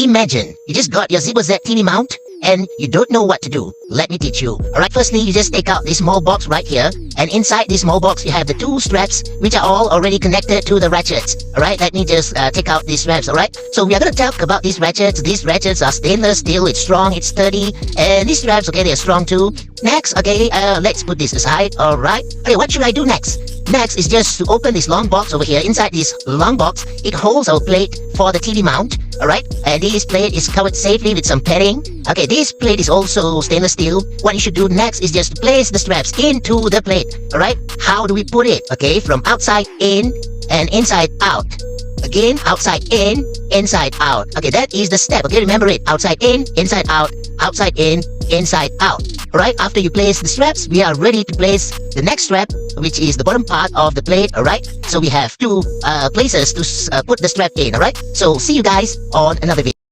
imagine you just got your Zebozap TV mount and you don't know what to do. Let me teach you. Alright, firstly, you just take out this small box right here, and inside this small box you have the two straps which are all already connected to the ratchets. Alright, let me just take out these straps. Alright, so we are going to talk about these ratchets. These ratchets are stainless steel, it's strong, it's sturdy, and these straps, okay, they're strong too. Next, okay, let's put this aside. Alright, okay, what should I do next? Next is just to open this long box over here. Inside this long box, it holds our plate for the TV mount. Alright, and this plate is covered safely with some padding. Okay, this plate is also stainless steel. What you should do next is just place the straps into the plate. Alright, how do we put it? Okay, from outside in and inside out. Again, outside in, inside out. Okay, that is the step. Okay, remember it. Outside in, inside out, outside in, inside out. Alright, after you place the straps, we are ready to place the next strap, which is the bottom part of the plate. Alright, so we have two places to put the strap in. Alright, so see you guys on another video.